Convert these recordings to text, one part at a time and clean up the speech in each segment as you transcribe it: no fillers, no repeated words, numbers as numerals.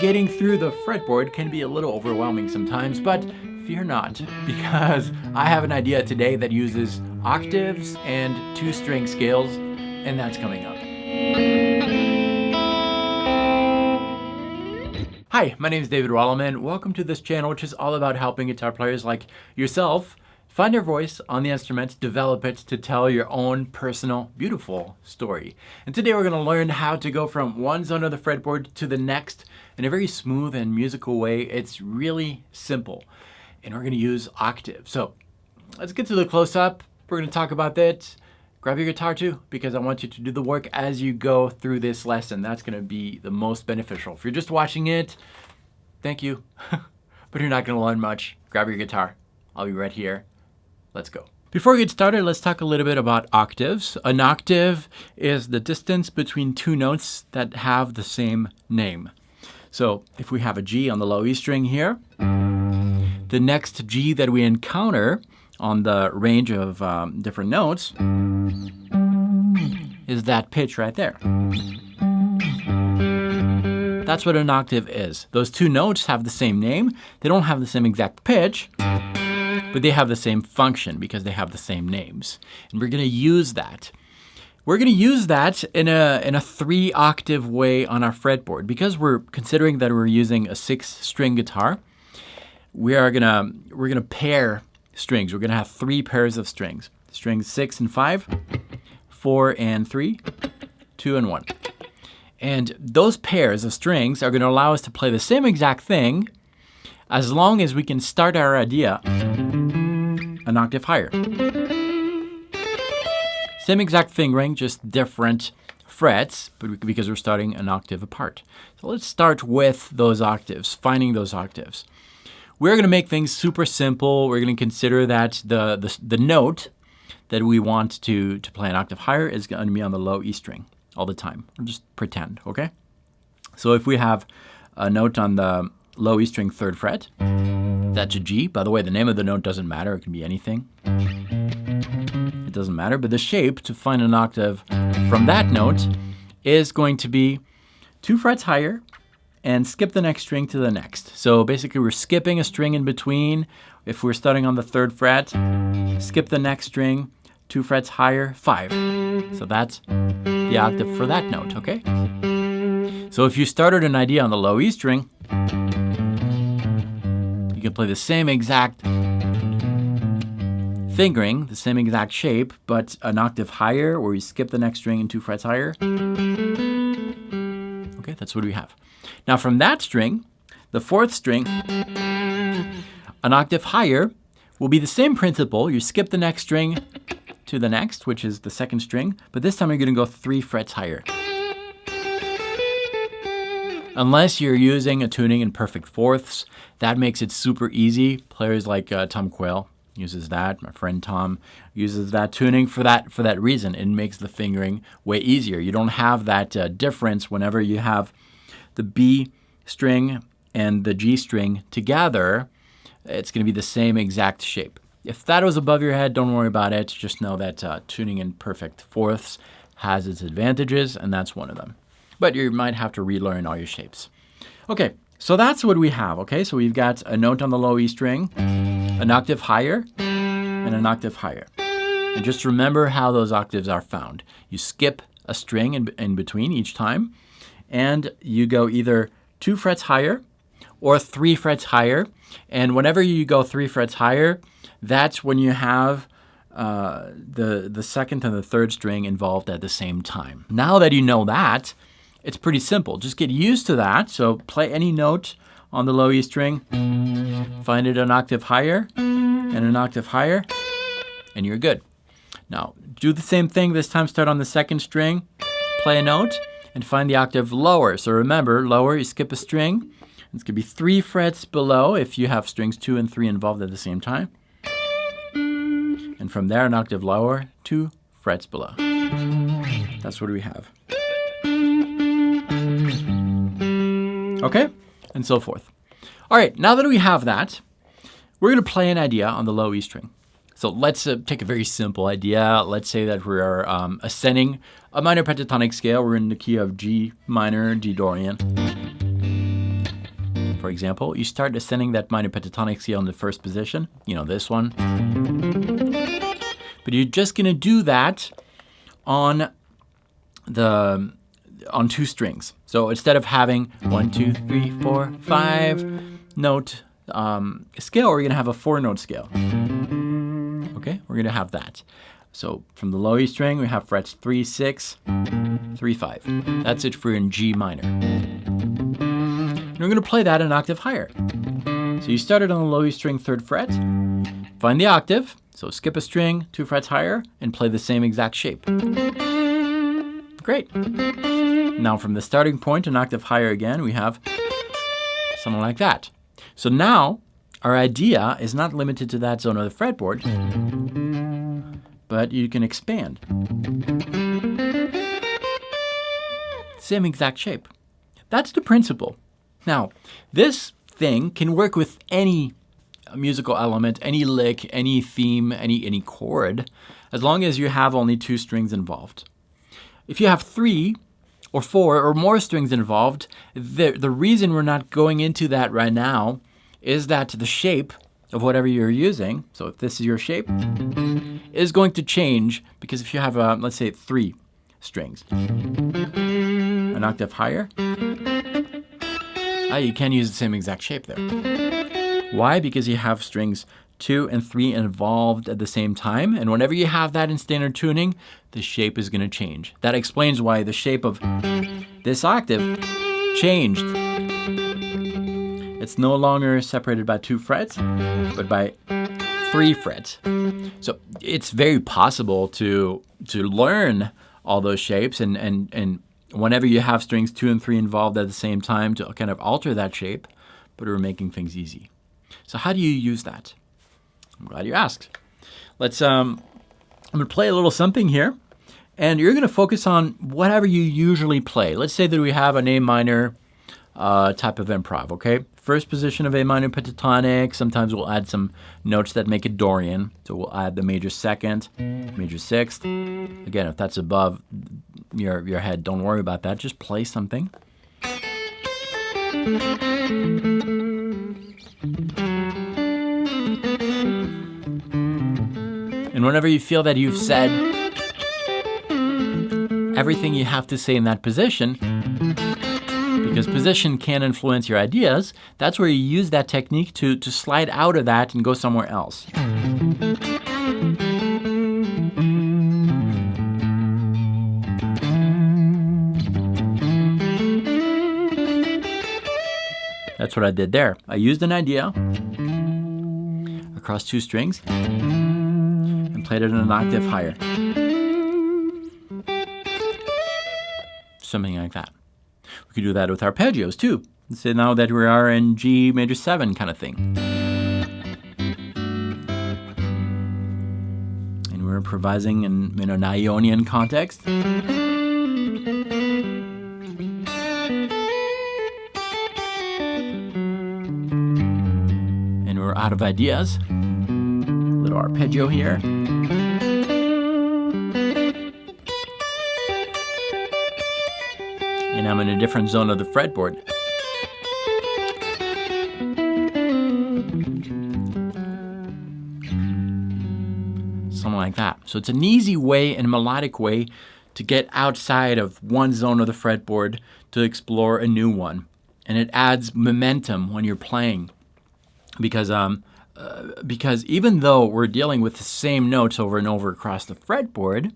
navigating through the fretboard can be a little overwhelming sometimes, but fear not, because I have an idea today that uses octaves and 2-string scales, and that's coming up. Hi, my name is David Wallerman. Welcome to this channel, which is all about helping guitar players like yourself find your voice on the instrument, develop it to tell your own personal, beautiful story. And today we're going to learn how to go from one zone of the fretboard to the next in a very smooth and musical way. It's really simple. And we're going to use octave. So let's get to the close-up. We're going to talk about that. Grab your guitar too, because I want you to do the work as you go through this lesson. That's going to be the most beneficial. If you're just watching it, thank you. But you're not going to learn much. Grab your guitar. I'll be right here. Let's go. Before we get started, let's talk a little bit about octaves. An octave is the distance between two notes that have the same name. So if we have a G on the low E string here, the next G that we encounter on the range of different notes is that pitch right there. That's what an octave is. Those two notes have the same name. They don't have the same exact pitch, but they have the same function because they have the same names. And we're going to use that. We're going to use that in a 3-octave way on our fretboard. Because we're considering that we're using a 6-string guitar, we're gonna pair strings. We're going to have 3 pairs of strings. Strings 6 and 5, 4 and 3, 2 and 1. And those pairs of strings are going to allow us to play the same exact thing as long as we can start our idea an octave higher. Same exact fingering, just different frets, but because we're starting an octave apart. So let's start with those octaves, finding those octaves. We're going to make things super simple. We're going to consider that the note that we want to play an octave higher is going to be on the low E string all the time. We'll just pretend, okay? So if we have a note on the low E string 3rd fret, that's a G. By the way, the name of the note doesn't matter. It can be anything. It doesn't matter. But the shape to find an octave from that note is going to be 2 frets higher and skip the next string to the next. So basically we're skipping a string in between. If we're starting on the 3rd fret, skip the next string, 2 frets higher, 5. So that's the octave for that note, okay? So if you started an idea on the low E string, you can play the same exact fingering, the same exact shape, but an octave higher, where you skip the next string and 2 frets higher. Okay, that's what we have. Now from that string, the 4th string, an octave higher will be the same principle. You skip the next string to the next, which is the 2nd string, but this time you're going to go 3 frets higher. Unless you're using a tuning in perfect fourths, that makes it super easy. Players like Tom Quayle uses that. My friend Tom uses that tuning for that reason. It makes the fingering way easier. You don't have that difference whenever you have the B string and the G string together. It's going to be the same exact shape. If that was above your head, don't worry about it. Just know that tuning in perfect fourths has its advantages, and that's one of them. But you might have to relearn all your shapes. Okay, so that's what we have, okay? So we've got a note on the low E string, an octave higher, and an octave higher. And just remember how those octaves are found. You skip a string in between each time, and you go either 2 frets higher or 3 frets higher. And whenever you go 3 frets higher, that's when you have the 2nd and the 3rd string involved at the same time. Now that you know that, it's pretty simple. Just get used to that. So play any note on the low E string, find it an octave higher and an octave higher, and you're good. Now, do the same thing. This time start on the 2nd string, play a note, and find the octave lower. So remember, lower, you skip a string. It's going to be 3 frets below if you have strings 2 and 3 involved at the same time. And from there, an octave lower, 2 frets below. That's what we have. Okay? And so forth. All right, now that we have that, we're going to play an idea on the low E string. So let's take a very simple idea. Let's say that we are ascending a minor pentatonic scale. We're in the key of G minor, D Dorian. For example, you start ascending that minor pentatonic scale in the first position, this one. But you're just going to do that on 2 strings. So instead of having 1, 2, 3, 4, 5 note scale, we're going to have a 4-note scale. Okay, we're going to have that. So from the low E string, we have frets 3, 6, 3, 5. That's it for in G minor. And we're going to play that an octave higher. So you started on the low E string, 3rd fret, find the octave, so skip a string, 2 frets higher, and play the same exact shape. Great. Now from the starting point, an octave higher again, we have something like that. So now our idea is not limited to that zone of the fretboard, but you can expand. Same exact shape. That's the principle. Now, this thing can work with any musical element, any lick, any theme, any chord, as long as you have only 2 strings involved. If you have 3 or 4 or more strings involved, the reason we're not going into that right now is that the shape of whatever you're using, so if this is your shape, is going to change because if you have, let's say, 3 strings, an octave higher, you can't use the same exact shape there. Why? Because you have strings 2 and 3 involved at the same time, and whenever you have that in standard tuning, the shape is going to change. That explains why the shape of this octave changed. It's no longer separated by 2 frets, but by 3 frets. So it's very possible to learn all those shapes, and whenever you have strings 2 and 3 involved at the same time, to kind of alter that shape, but we're making things easy. So how do you use that? I'm glad you asked. I'm going to play a little something here, and you're going to focus on whatever you usually play. Let's say that we have an A minor type of improv, okay? First position of A minor pentatonic. Sometimes we'll add some notes that make it Dorian. So we'll add the major 2nd, major 6th. Again, if that's above your head, don't worry about that. Just play something. And whenever you feel that you've said everything you have to say in that position, because position can influence your ideas, that's where you use that technique to slide out of that and go somewhere else. That's what I did there. I used an idea across 2 strings and played it in an octave higher. Something like that. We could do that with arpeggios too. Let's say now that we are in G major 7 kind of thing. And we're improvising in an Ionian context. And we're out of ideas. Little arpeggio here. And I'm in a different zone of the fretboard. Something like that. So it's an easy way and a melodic way to get outside of one zone of the fretboard to explore a new one. And it adds momentum when you're playing. Because even though we're dealing with the same notes over and over across the fretboard,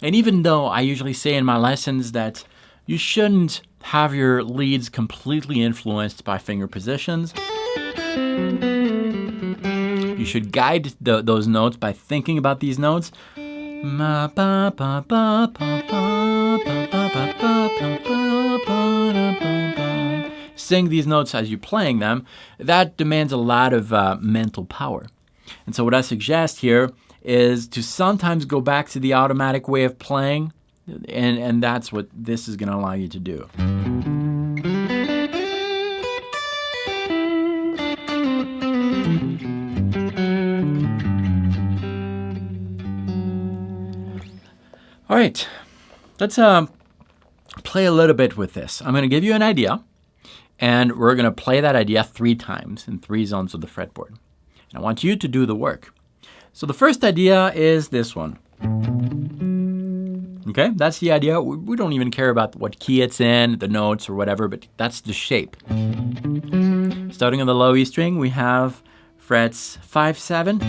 and even though I usually say in my lessons that you shouldn't have your leads completely influenced by finger positions. You should guide those notes by thinking about these notes. Sing these notes as you're playing them. That demands a lot of mental power. And so what I suggest here is to sometimes go back to the automatic way of playing. And that's what this is going to allow you to do. All right, let's play a little bit with this. I'm going to give you an idea, And we're going to play that idea 3 times in 3 zones of the fretboard. And I want you to do the work. So the first idea is this one. Okay, that's the idea. We don't even care about what key it's in, the notes or whatever, but that's the shape. Starting on the low E string, we have frets 5, 7.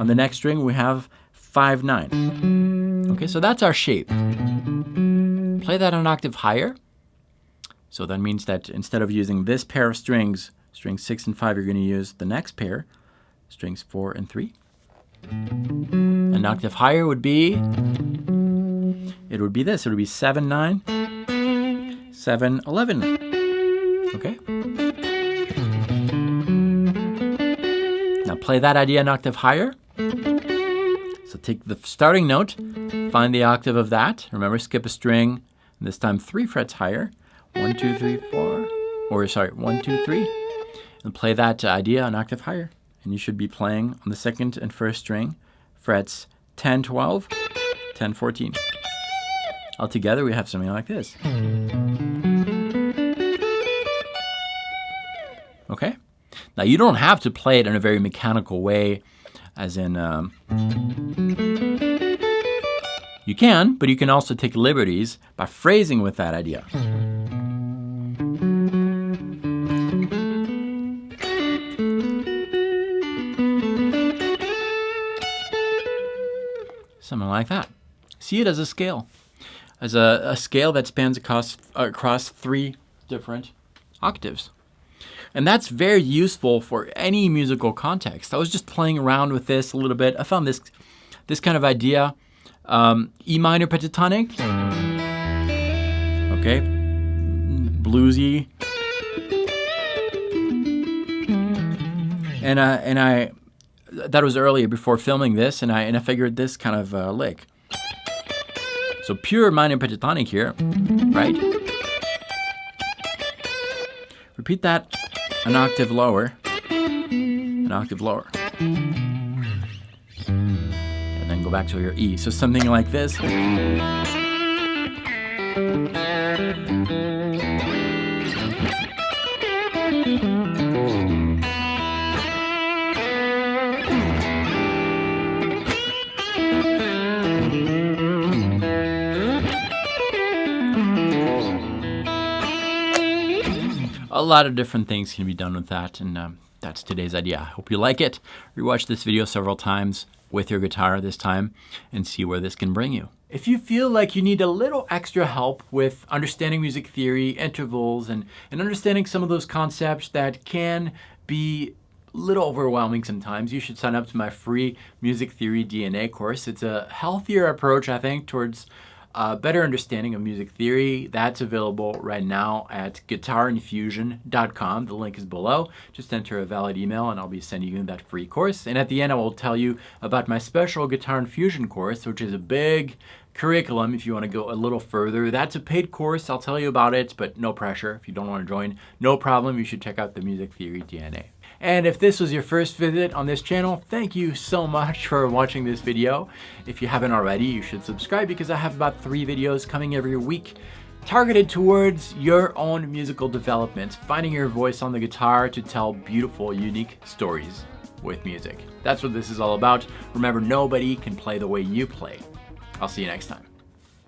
On the next string, we have 5, 9. Okay, so that's our shape. Play that an octave higher. So that means that instead of using this pair of strings, strings 6 and 5, you're going to use the next pair, strings 4 and 3. An octave higher would be, it would be this. It would be 7, 9, 7, 11. Okay? Now play that idea an octave higher. So take the starting note, find the octave of that. Remember, skip a string. This time 3 frets higher. 1, 2, 3, 4. Or sorry, 1, 2, 3. And play that idea an octave higher. And you should be playing on the second and first string, frets 10, 12, 10, 14. Altogether, we have something like this. Okay? Now, you don't have to play it in a very mechanical way, as in, you can, but you can also take liberties by phrasing with that idea. Something like that. See it as a scale. As a scale that spans across 3 different octaves. And that's very useful for any musical context. I was just playing around with this a little bit. I found this kind of idea. E minor pentatonic. Okay. Bluesy. And I that was earlier before filming this, and I figured this kind of lick. So pure minor pentatonic here, right? Repeat that an octave lower, an octave lower. And then go back to your E. So something like this. A lot of different things can be done with that, and that's today's idea. I hope you like it. Rewatch this video several times with your guitar this time and see where this can bring you. If you feel like you need a little extra help with understanding music theory, intervals, and understanding some of those concepts that can be a little overwhelming sometimes, you should sign up to my free Music Theory DNA course. It's a healthier approach, I think, towards better understanding of music theory. That's available right now at guitarinfusion.com. The link is below. Just enter a valid email and I'll be sending you that free course. And at the end, I will tell you about my special Guitar Infusion course, which is a big curriculum if you want to go a little further. That's a paid course. I'll tell you about it, but no pressure. If you don't want to join, no problem. You should check out the Music Theory DNA. And if this was your first visit on this channel, thank you so much for watching this video. If you haven't already, you should subscribe because I have about 3 videos coming every week targeted towards your own musical development, finding your voice on the guitar to tell beautiful, unique stories with music. That's what this is all about. Remember, nobody can play the way you play. I'll see you next time.